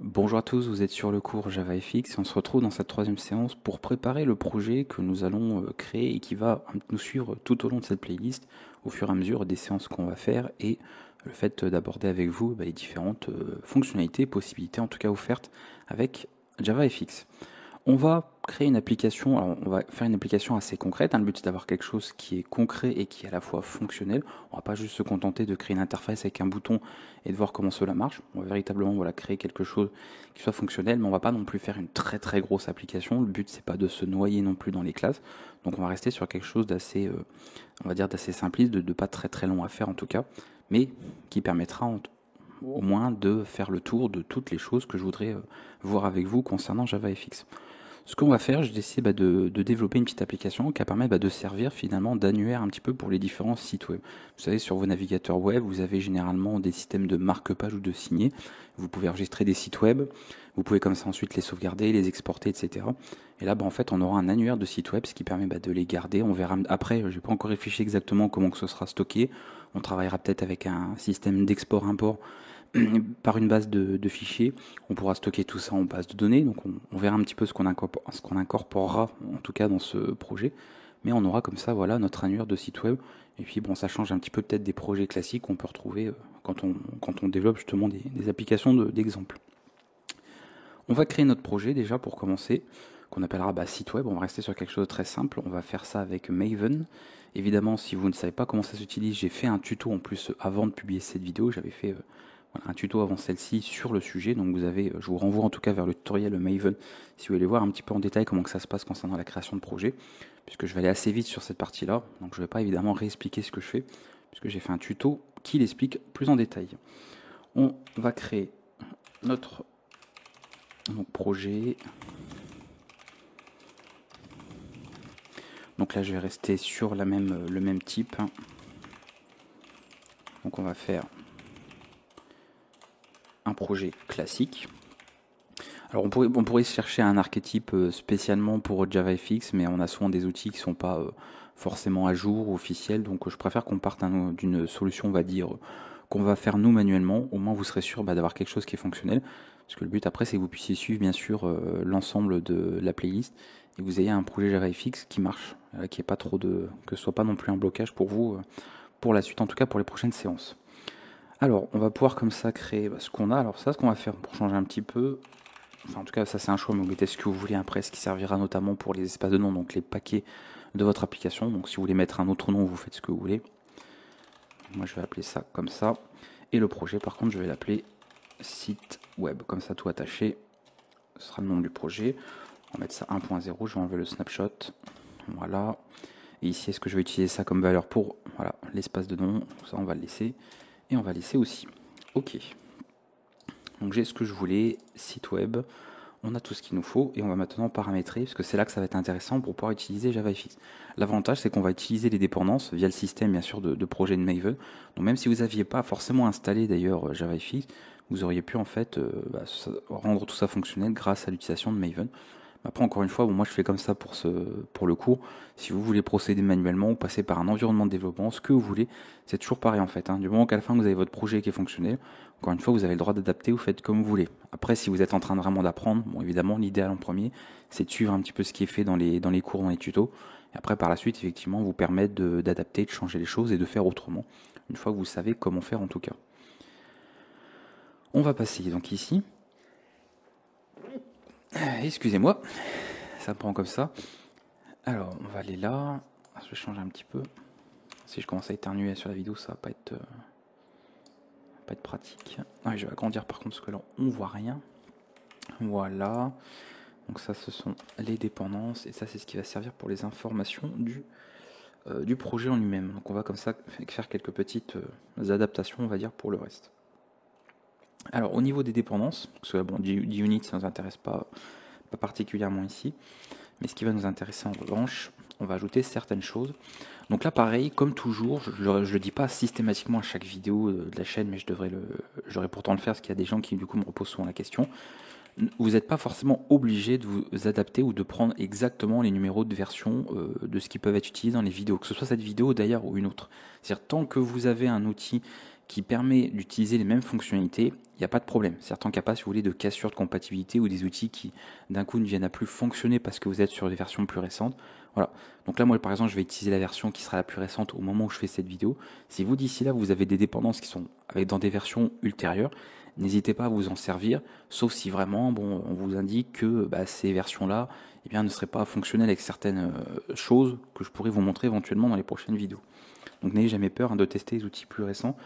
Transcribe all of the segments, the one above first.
Bonjour à tous, vous êtes sur le cours JavaFX et on se retrouve dans cette troisième séance pour préparer le projet que nous allons créer et qui va nous suivre tout au long de cette playlist au fur et à mesure des séances qu'on va faire et le fait d'aborder avec vous les différentes fonctionnalités, possibilités en tout cas offertes avec JavaFX. On va créer une application, alors on va faire une application assez concrète, hein. Le but c'est d'avoir quelque chose qui est concret et qui est à la fois fonctionnel. On va pas juste se contenter de créer une interface avec un bouton et de voir comment cela marche. On va véritablement créer quelque chose qui soit fonctionnel, mais on va pas non plus faire une très très grosse application. Le but c'est pas de se noyer non plus dans les classes. Donc on va rester sur quelque chose d'assez, on va dire d'assez simpliste, de pas très très long à faire en tout cas, mais qui permettra au moins de faire le tour de toutes les choses que je voudrais voir avec vous concernant JavaFX. Ce qu'on va faire, j'ai décidé de développer une petite application qui permet de servir finalement d'annuaire un petit peu pour les différents sites web. Vous savez, sur vos navigateurs web, vous avez généralement des systèmes de marque-page ou de signer. Vous pouvez enregistrer des sites web, vous pouvez comme ça ensuite les sauvegarder, les exporter, etc. Et là, en fait, on aura un annuaire de sites web, ce qui permet de les garder. On verra après, je n'ai pas encore réfléchi exactement comment que ce sera stocké. On travaillera peut-être avec un système d'export-import par une base de fichiers. On pourra stocker tout ça en base de données, donc on verra un petit peu ce qu'on incorporera en tout cas dans ce projet, mais on aura comme ça notre annuaire de site web, et puis bon, ça change un petit peu peut-être des projets classiques qu'on peut retrouver quand on développe justement des applications d'exemple. On va créer notre projet déjà pour commencer, qu'on appellera site web. On va rester sur quelque chose de très simple, on va faire ça avec Maven. Évidemment, si vous ne savez pas comment ça s'utilise, j'ai fait un tuto en plus avant de publier cette vidéo, j'avais fait un tuto avant celle-ci sur le sujet, donc je vous renvoie en tout cas vers le tutoriel Maven si vous voulez voir un petit peu en détail comment que ça se passe concernant la création de projet, puisque je vais aller assez vite sur cette partie-là, donc je ne vais pas évidemment réexpliquer ce que je fais, puisque j'ai fait un tuto qui l'explique plus en détail. On va créer notre projet. Donc là je vais rester sur le même type. Donc on va faire un projet classique. Alors on pourrait chercher un archétype spécialement pour JavaFX, mais on a souvent des outils qui ne sont pas forcément à jour ou officiels, donc je préfère qu'on parte d'une solution, on va dire, qu'on va faire nous manuellement. Au moins vous serez sûr d'avoir quelque chose qui est fonctionnel, parce que le but après c'est que vous puissiez suivre bien sûr l'ensemble de la playlist et que vous ayez un projet JavaFX qui marche, qui est pas trop que ce soit pas non plus un blocage pour vous pour la suite, en tout cas pour les prochaines séances. Alors on va pouvoir comme ça créer ce qu'on a. Alors ça, ce qu'on va faire pour changer un petit peu, enfin en tout cas ça c'est un choix, mais vous mettez ce que vous voulez après, ce qui servira notamment pour les espaces de nom, donc les paquets de votre application. Donc si vous voulez mettre un autre nom, vous faites ce que vous voulez. Moi je vais appeler ça comme ça. Et le projet par contre je vais l'appeler site web, comme ça tout attaché. Ce sera le nom du projet. On va mettre ça 1.0, je vais enlever le snapshot. Voilà. Et ici, est-ce que je vais utiliser ça comme valeur pour l'espace de nom? Ça on va le laisser. Et on va laisser aussi. Ok. Donc j'ai ce que je voulais, site web, on a tout ce qu'il nous faut et on va maintenant paramétrer, parce que c'est là que ça va être intéressant pour pouvoir utiliser JavaFX. L'avantage c'est qu'on va utiliser les dépendances via le système bien sûr de projet de Maven. Donc même si vous n'aviez pas forcément installé d'ailleurs JavaFX, vous auriez pu en fait rendre tout ça fonctionnel grâce à l'utilisation de Maven. Après, encore une fois, moi je fais comme ça pour le cours. Si vous voulez procéder manuellement ou passer par un environnement de développement, ce que vous voulez, c'est toujours pareil en fait. Du moment qu'à la fin vous avez votre projet qui est fonctionnel, encore une fois, vous avez le droit d'adapter, vous faites comme vous voulez. Après, si vous êtes en train de vraiment d'apprendre, bon évidemment, l'idéal en premier, c'est de suivre un petit peu ce qui est fait dans les cours, dans les tutos. Et après, par la suite, effectivement, vous permettre d'adapter, de changer les choses et de faire autrement. Une fois que vous savez comment faire en tout cas. On va passer donc ici. Excusez-moi, ça prend comme ça. Alors, on va aller là. Je vais changer un petit peu. Si je commence à éternuer sur la vidéo, ça va pas être pratique. Ah, je vais agrandir par contre, parce que là, on voit rien. Voilà. Donc ça, ce sont les dépendances. Et ça, c'est ce qui va servir pour les informations du projet en lui-même. Donc on va comme ça faire quelques petites adaptations, on va dire, pour le reste. Alors, au niveau des dépendances, parce que bon, JUnit, ça ne nous intéresse pas particulièrement ici. Mais ce qui va nous intéresser en revanche, on va ajouter certaines choses. Donc là pareil, comme toujours, je le dis pas systématiquement à chaque vidéo de la chaîne, mais je devrais pourtant le faire parce qu'il y a des gens qui du coup me reposent souvent la question. Vous n'êtes pas forcément obligé de vous adapter ou de prendre exactement les numéros de version de ce qui peuvent être utilisés dans les vidéos, que ce soit cette vidéo d'ailleurs ou une autre. C'est-à-dire tant que vous avez un outil qui permet d'utiliser les mêmes fonctionnalités, il n'y a pas de problème. Certains cas pas, si vous voulez, de cassure de compatibilité ou des outils qui d'un coup ne viennent à plus fonctionner parce que vous êtes sur des versions plus récentes. Voilà. Donc là, moi, par exemple, je vais utiliser la version qui sera la plus récente au moment où je fais cette vidéo. Si vous, d'ici là, vous avez des dépendances qui sont dans des versions ultérieures, n'hésitez pas à vous en servir, sauf si vraiment, bon, on vous indique que ces versions-là, eh bien, ne seraient pas fonctionnelles avec certaines choses que je pourrais vous montrer éventuellement dans les prochaines vidéos. Donc n'ayez jamais peur de tester les outils plus récents.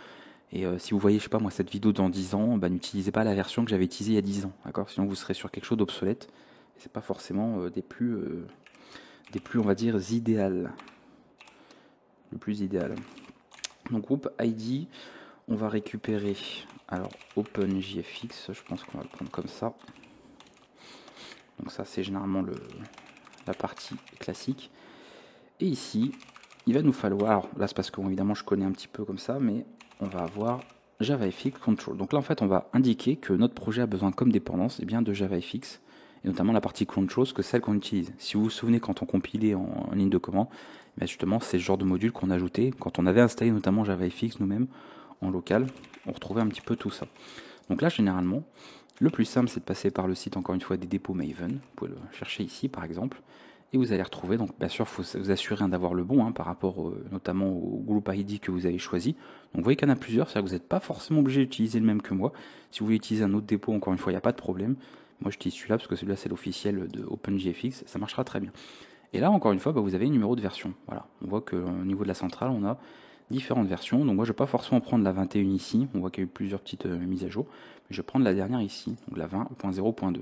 Et si vous voyez, je sais pas moi, cette vidéo dans 10 ans, n'utilisez pas la version que j'avais utilisée il y a 10 ans, d'accord? Sinon vous serez sur quelque chose d'obsolète. Et c'est pas forcément des plus, on va dire, idéales. Le plus idéal. Donc groupe ID, on va récupérer, alors OpenJFX, je pense qu'on va le prendre comme ça. Donc ça c'est généralement la partie classique. Et ici, il va nous falloir, alors là c'est parce que évidemment je connais un petit peu comme ça, mais on va avoir JavaFX Control. Donc là en fait on va indiquer que notre projet a besoin comme dépendance bien de JavaFX, et notamment la partie Control, que celle qu'on utilise. Si vous vous souvenez quand on compilait en ligne de commande, justement c'est ce genre de module qu'on ajoutait, quand on avait installé notamment JavaFX nous-mêmes en local, on retrouvait un petit peu tout ça. Donc là généralement, le plus simple c'est de passer par le site encore une fois des dépôts Maven, vous pouvez le chercher ici par exemple, et vous allez retrouver, donc bien sûr il faut vous assurer d'avoir le bon par rapport notamment au groupe ID que vous avez choisi. Donc vous voyez qu'il y en a plusieurs, c'est-à-dire que vous n'êtes pas forcément obligé d'utiliser le même que moi. Si vous voulez utiliser un autre dépôt, encore une fois, il n'y a pas de problème. Moi j'utilise celui-là parce que celui-là c'est l'officiel de OpenJFX, ça marchera très bien. Et là encore une fois, vous avez un numéro de version. Voilà, on voit qu'au niveau de la centrale, on a différentes versions. Donc moi je ne vais pas forcément prendre la 21 ici, on voit qu'il y a eu plusieurs petites mises à jour, mais je vais prendre la dernière ici, donc la 20.0.2.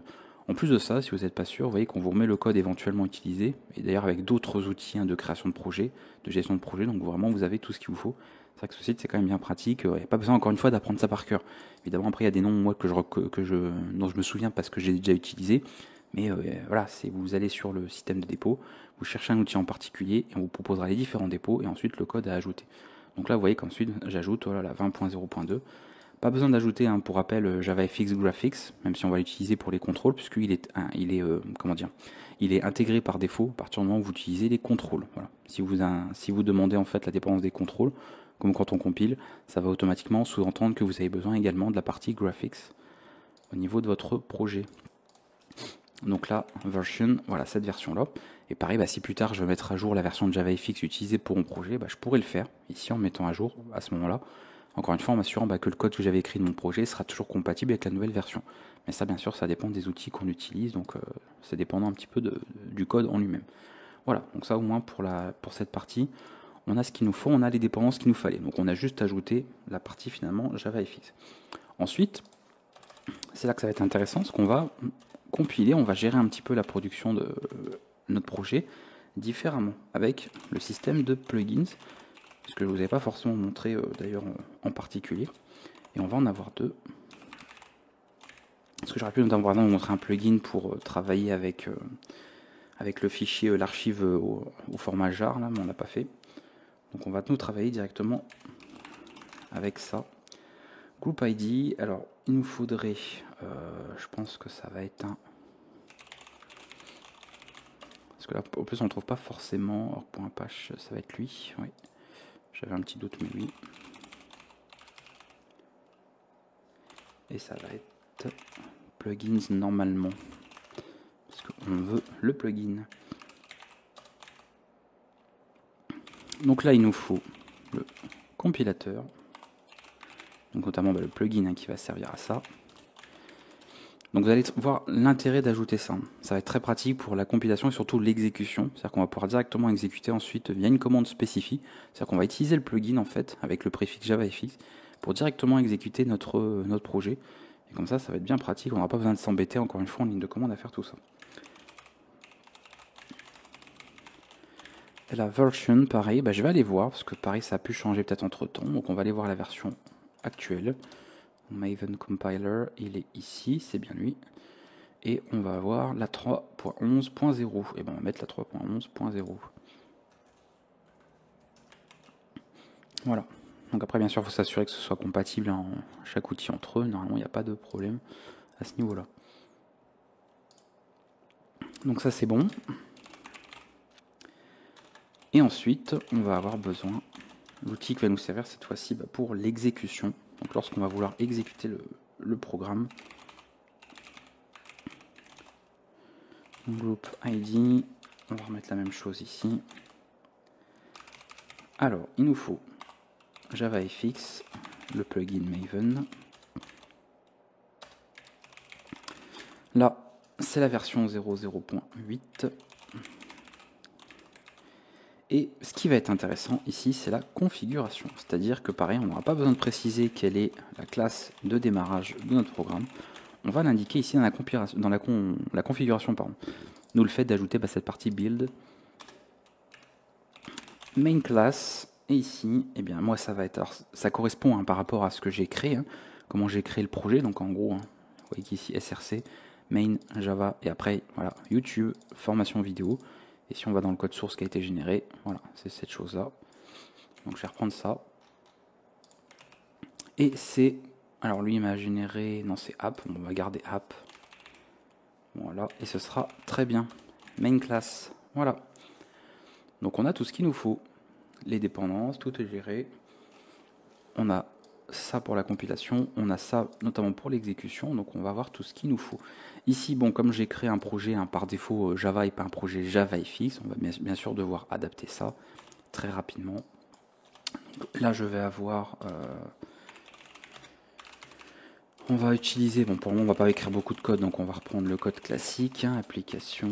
En plus de ça, si vous n'êtes pas sûr, vous voyez qu'on vous remet le code éventuellement utilisé, et d'ailleurs avec d'autres outils de création de projet, de gestion de projet, donc vraiment vous avez tout ce qu'il vous faut. C'est vrai que ce site c'est quand même bien pratique, il n'y a pas besoin encore une fois d'apprendre ça par cœur. Évidemment après il y a des noms moi dont je me souviens parce que j'ai déjà utilisé, mais voilà, vous allez sur le système de dépôt, vous cherchez un outil en particulier, et on vous proposera les différents dépôts, et ensuite le code à ajouter. Donc là vous voyez qu'ensuite j'ajoute la 20.0.2. Pas besoin d'ajouter, pour rappel, JavaFX Graphics, même si on va l'utiliser pour les contrôles, puisqu'il est, il est intégré par défaut à partir du moment où vous utilisez les contrôles. Voilà. Si vous demandez en fait la dépendance des contrôles, comme quand on compile, ça va automatiquement sous-entendre que vous avez besoin également de la partie Graphics au niveau de votre projet. Donc là, version, voilà cette version-là. Et pareil, si plus tard je veux mettre à jour la version de JavaFX utilisée pour mon projet, je pourrais le faire ici en mettant à jour à ce moment-là. Encore une fois, en m'assurant que le code que j'avais écrit de mon projet sera toujours compatible avec la nouvelle version. Mais ça, bien sûr, ça dépend des outils qu'on utilise, donc c'est dépendant un petit peu du code en lui-même. Voilà, donc ça au moins pour cette partie, on a ce qu'il nous faut, on a les dépendances qu'il nous fallait. Donc on a juste ajouté la partie finalement JavaFX. Ensuite, c'est là que ça va être intéressant, parce qu'on va compiler, on va gérer un petit peu la production de notre projet différemment, avec le système de plugins, ce que je ne vous avais pas forcément montré d'ailleurs en particulier. Et on va en avoir deux. Parce que j'aurais pu notamment par exemple vous montrer un plugin pour travailler avec le fichier, l'archive au format jar, là, mais on l'a pas fait. Donc on va nous travailler directement avec ça. Group ID, alors il nous faudrait, je pense que ça va être un... Parce que là, au plus on ne trouve pas forcément, alors pour un patch, ça va être lui, oui. J'avais un petit doute, mais oui. Et ça va être plugins normalement. Parce qu'on veut le plugin. Donc là, il nous faut le compilateur. Donc notamment le plugin qui va servir à ça. Donc vous allez voir l'intérêt d'ajouter ça. Ça va être très pratique pour la compilation et surtout l'exécution. C'est-à-dire qu'on va pouvoir directement exécuter ensuite via une commande spécifique. C'est-à-dire qu'on va utiliser le plugin en fait avec le préfixe JavaFX pour directement exécuter notre projet. Et comme ça, ça va être bien pratique. On n'aura pas besoin de s'embêter encore une fois en ligne de commande à faire tout ça. Et la version, pareil, je vais aller voir parce que pareil, ça a pu changer peut-être entre temps. Donc on va aller voir la version actuelle. Maven Compiler, il est ici, c'est bien lui. Et on va avoir la 3.11.0. Et on va mettre la 3.11.0. Voilà. Donc après, bien sûr, il faut s'assurer que ce soit compatible chaque outil entre eux. Normalement, il n'y a pas de problème à ce niveau-là. Donc ça, c'est bon. Et ensuite, on va avoir besoin l'outil qui va nous servir cette fois-ci pour l'exécution. Donc lorsqu'on va vouloir exécuter le programme, group ID, on va remettre la même chose ici. Alors, il nous faut JavaFX, le plugin Maven. Là, c'est la version 0.0.8. Et ce qui va être intéressant ici, c'est la configuration. C'est-à-dire que pareil, on n'aura pas besoin de préciser quelle est la classe de démarrage de notre programme. On va l'indiquer ici dans la configuration. Pardon. Nous, le fait d'ajouter cette partie build, main class, et ici, eh bien, moi, ça va être, alors, ça correspond par rapport à ce que j'ai créé, comment j'ai créé le projet. Donc en gros, vous voyez qu'ici src, main, Java, et après, voilà, YouTube, formation vidéo. Et si on va dans le code source qui a été généré, voilà, c'est cette chose-là. Donc je vais reprendre ça. Et c'est, alors lui il m'a généré, non c'est app, on va garder app. Voilà, et ce sera très bien. Main class, voilà. Donc on a tout ce qu'il nous faut. Les dépendances, tout est géré. On a ça pour la compilation, on a ça notamment pour l'exécution, donc on va voir tout ce qu'il nous faut. Ici, bon, comme j'ai créé un projet par défaut Java et pas un projet JavaFX, on va bien sûr devoir adapter ça très rapidement. Donc là, je vais avoir... on va utiliser, bon pour le moment on va pas écrire beaucoup de code, donc on va reprendre le code classique, application.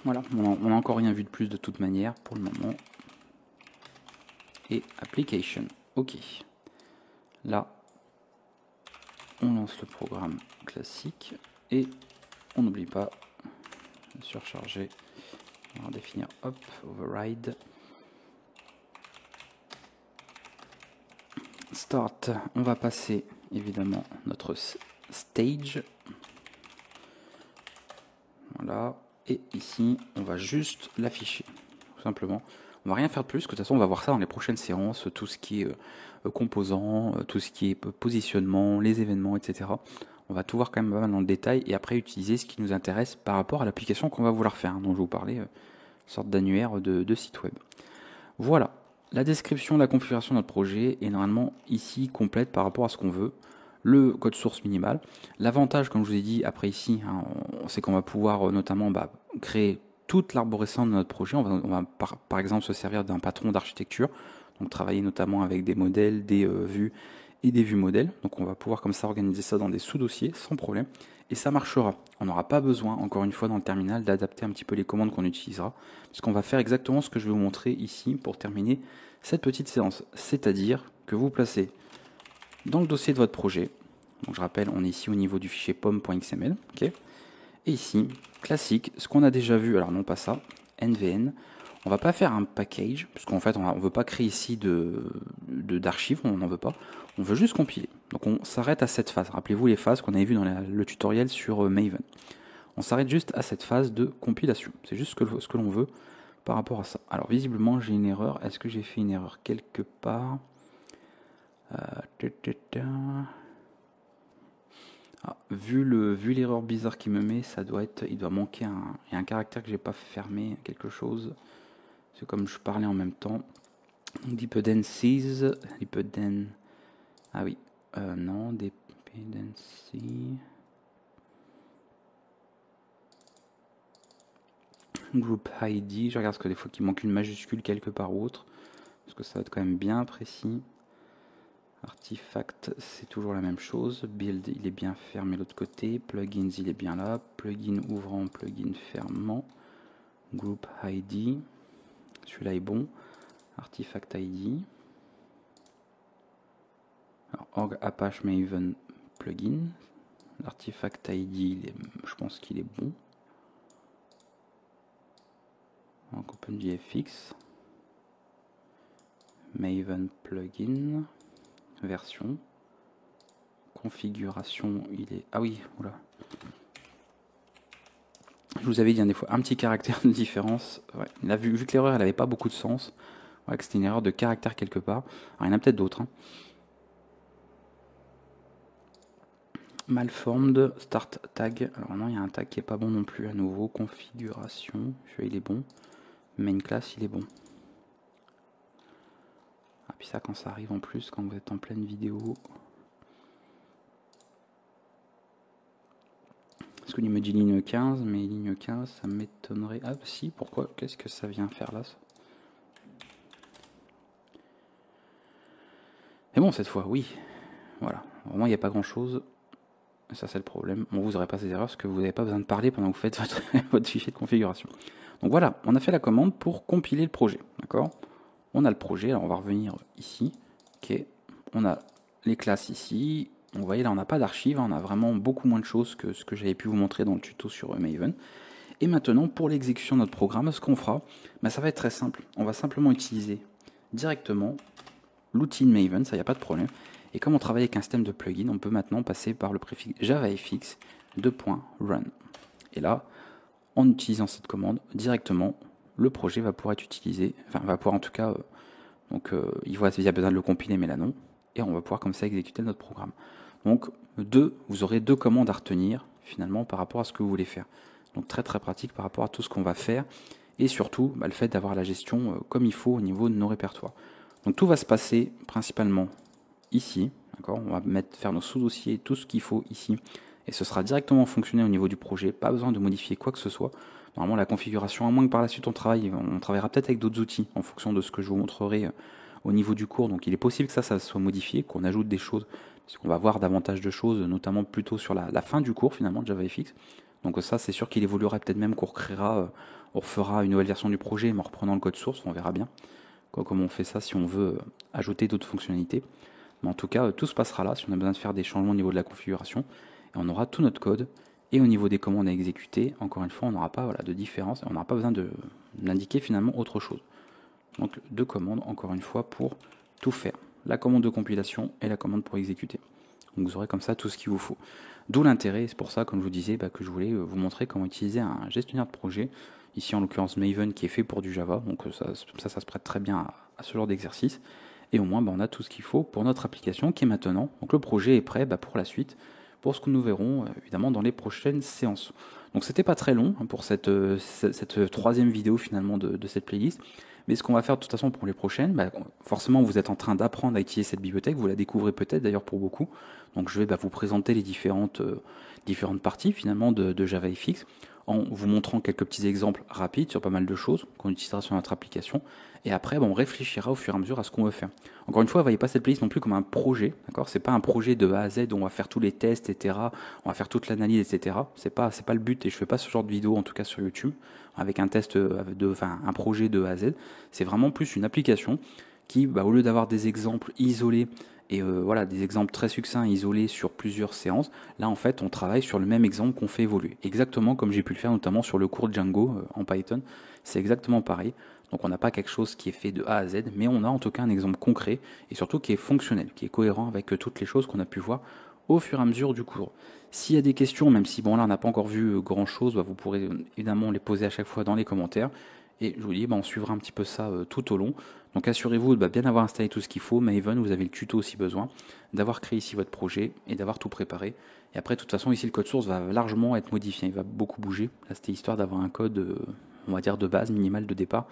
Voilà, on n'a encore rien vu de plus de toute manière pour le moment. Et application, ok. Là, on lance le programme classique et on n'oublie pas de surcharger. On va définir hop, override. Start, on va passer évidemment notre stage. Voilà, et ici on va juste l'afficher, tout simplement. On va rien faire de plus, que de toute façon on va voir ça dans les prochaines séances, tout ce qui est composants, tout ce qui est positionnement, les événements, etc. On va tout voir quand même pas mal dans le détail et après utiliser ce qui nous intéresse par rapport à l'application qu'on va vouloir faire, dont je vais vous parlais, une sorte d'annuaire de site web. Voilà, la description de la configuration de notre projet est normalement ici complète par rapport à ce qu'on veut. Le code source minimal. L'avantage, comme je vous ai dit, après ici, c'est qu'on va pouvoir notamment créer toute l'arborescence de notre projet. On va par exemple se servir d'un patron d'architecture, donc travailler notamment avec des modèles, des vues et des vues modèles. Donc on va pouvoir comme ça organiser ça dans des sous-dossiers sans problème. Et ça marchera. On n'aura pas besoin, encore une fois, dans le terminal, d'adapter un petit peu les commandes qu'on utilisera, puisqu'on va faire exactement ce que je vais vous montrer ici pour terminer cette petite séance. C'est-à-dire que vous placez dans le dossier de votre projet, donc je rappelle, on est ici au niveau du fichier pom.xml, okay. Et ici, classique, ce qu'on a déjà vu, alors non pas ça, nvn, on va pas faire un package, puisqu'en fait on ne veut pas créer ici d'archives, on n'en veut pas, on veut juste compiler. Donc on s'arrête à cette phase, rappelez-vous les phases qu'on avait vues dans le tutoriel sur Maven. On s'arrête juste à cette phase de compilation, c'est juste ce que l'on veut par rapport à ça. Alors visiblement j'ai une erreur, est-ce que j'ai fait une erreur quelque part? Vu l'erreur bizarre qu'il me met, ça doit être, il doit manquer il y a un caractère que j'ai pas fermé, quelque chose. C'est comme je parlais en même temps. Dependencies, ah oui, non, dependency. Group ID, je regarde ce que des fois qu'il manque une majuscule quelque part ou autre, parce que ça va être quand même bien précis. Artifact, c'est toujours la même chose. Build, il est bien fermé de l'autre côté. Plugins, il est bien là. Plugin ouvrant, plugin fermant. Group ID, celui-là est bon. Artifact ID. Alors, org Apache Maven plugin. L'artifact ID, je pense qu'il est bon. Donc OpenGFX. Maven plugin. Version. Configuration, il est... Ah oui, oula. Je vous avais dit des fois un petit caractère de différence. Ouais. Là, vu que l'erreur elle n'avait pas beaucoup de sens, ouais, que c'était une erreur de caractère quelque part. Alors, il y en a peut-être d'autres. Malformed, start tag. Alors non, il y a un tag qui est pas bon non plus à nouveau. Configuration, celui-là il est bon. main class il est bon. Ah, puis ça quand ça arrive en plus, quand vous êtes en pleine vidéo. Parce qu'il me dit ligne 15, mais ligne 15 ça m'étonnerait. Ah si, pourquoi? Qu'est-ce que ça vient faire là ça? Mais bon, cette fois, oui. Voilà. Vraiment, il n'y a pas grand-chose. Ça, c'est le problème. Bon, vous n'aurez pas ces erreurs parce que vous n'avez pas besoin de parler pendant que vous faites votre fichier de configuration. Donc voilà, on a fait la commande pour compiler le projet. D'accord? On a le projet. Alors, on va revenir ici. Ok. On a les classes ici. Vous voyez, là, on n'a pas d'archives. On a vraiment beaucoup moins de choses que ce que j'avais pu vous montrer dans le tuto sur Maven. Et maintenant, pour l'exécution de notre programme, ce qu'on fera, bah, ça va être très simple. On va simplement utiliser directement l'outil de Maven, ça, il n'y a pas de problème. Et comme on travaille avec un système de plugin, on peut maintenant passer par le préfixe JavaFX .run. Et là, en utilisant cette commande, directement, le projet va pouvoir être utilisé, enfin, va pouvoir en tout cas, il y a besoin de le compiler, mais là non. Et on va pouvoir comme ça exécuter notre programme. Donc, vous aurez deux commandes à retenir, finalement, par rapport à ce que vous voulez faire. Donc, très très pratique par rapport à tout ce qu'on va faire. Et surtout, le fait d'avoir la gestion comme il faut au niveau de nos répertoires. Donc tout va se passer principalement ici, d'accord. On va faire nos sous-dossiers, tout ce qu'il faut ici, et ce sera directement fonctionner au niveau du projet, pas besoin de modifier quoi que ce soit. Normalement la configuration, à moins que par la suite on travaillera peut-être avec d'autres outils, en fonction de ce que je vous montrerai au niveau du cours, donc il est possible que ça soit modifié, qu'on ajoute des choses, parce qu'on va voir davantage de choses, notamment plutôt sur la fin du cours finalement de JavaFX. Donc ça c'est sûr qu'il évoluera, peut-être même qu'on on refera une nouvelle version du projet, mais en reprenant le code source, on verra bien comment on fait ça si on veut ajouter d'autres fonctionnalités. Mais en tout cas, tout se passera là si on a besoin de faire des changements au niveau de la configuration. Et on aura tout notre code. Et au niveau des commandes à exécuter, encore une fois, on n'aura pas de différence. Et on n'aura pas besoin d'indiquer finalement autre chose. Donc deux commandes, encore une fois, pour tout faire. La commande de compilation et la commande pour exécuter. Donc vous aurez comme ça tout ce qu'il vous faut. D'où l'intérêt, c'est pour ça, comme je vous disais, que je voulais vous montrer comment utiliser un gestionnaire de projet. Ici, en l'occurrence, Maven qui est fait pour du Java. Donc ça se prête très bien à ce genre d'exercice. Et au moins, on a tout ce qu'il faut pour notre application qui est maintenant. Donc le projet est prêt pour la suite, pour ce que nous verrons évidemment dans les prochaines séances. Donc c'était pas très long pour cette troisième vidéo finalement de cette playlist. Mais ce qu'on va faire de toute façon pour les prochaines, forcément vous êtes en train d'apprendre à utiliser cette bibliothèque, vous la découvrez peut-être d'ailleurs pour beaucoup. Donc je vais vous présenter les différentes parties finalement de JavaFX, en vous montrant quelques petits exemples rapides sur pas mal de choses qu'on utilisera sur notre application. Et après, on réfléchira au fur et à mesure à ce qu'on veut faire. Encore une fois, ne voyez pas cette playlist non plus comme un projet, d'accord? C'est pas un projet de A à Z où on va faire tous les tests, etc. On va faire toute l'analyse, etc. C'est pas le but, et je fais pas ce genre de vidéo, en tout cas sur YouTube, avec un test, un projet de A à Z. C'est vraiment plus une application qui, au lieu d'avoir des exemples isolés et des exemples très succincts isolés sur plusieurs séances, là en fait on travaille sur le même exemple qu'on fait évoluer, exactement comme j'ai pu le faire notamment sur le cours Django en Python. C'est exactement pareil, donc on n'a pas quelque chose qui est fait de A à Z, mais on a en tout cas un exemple concret et surtout qui est fonctionnel, qui est cohérent avec toutes les choses qu'on a pu voir au fur et à mesure du cours. S'il y a des questions, même si là on n'a pas encore vu grand chose, vous pourrez évidemment les poser à chaque fois dans les commentaires. Et je vous dis, on suivra un petit peu ça tout au long. Donc assurez-vous de bien avoir installé tout ce qu'il faut. Maven, vous avez le tuto si besoin, d'avoir créé ici votre projet et d'avoir tout préparé. Et après, de toute façon, ici, le code source va largement être modifié. Il va beaucoup bouger. Là, c'était histoire d'avoir un code, on va dire, de base, minimal de départ,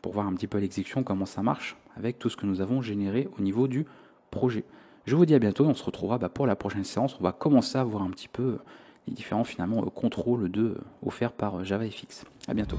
pour voir un petit peu l'exécution, comment ça marche, avec tout ce que nous avons généré au niveau du projet. Je vous dis à bientôt. On se retrouvera pour la prochaine séance. On va commencer à voir un petit peu les différents, finalement, contrôles offerts par JavaFX. À bientôt.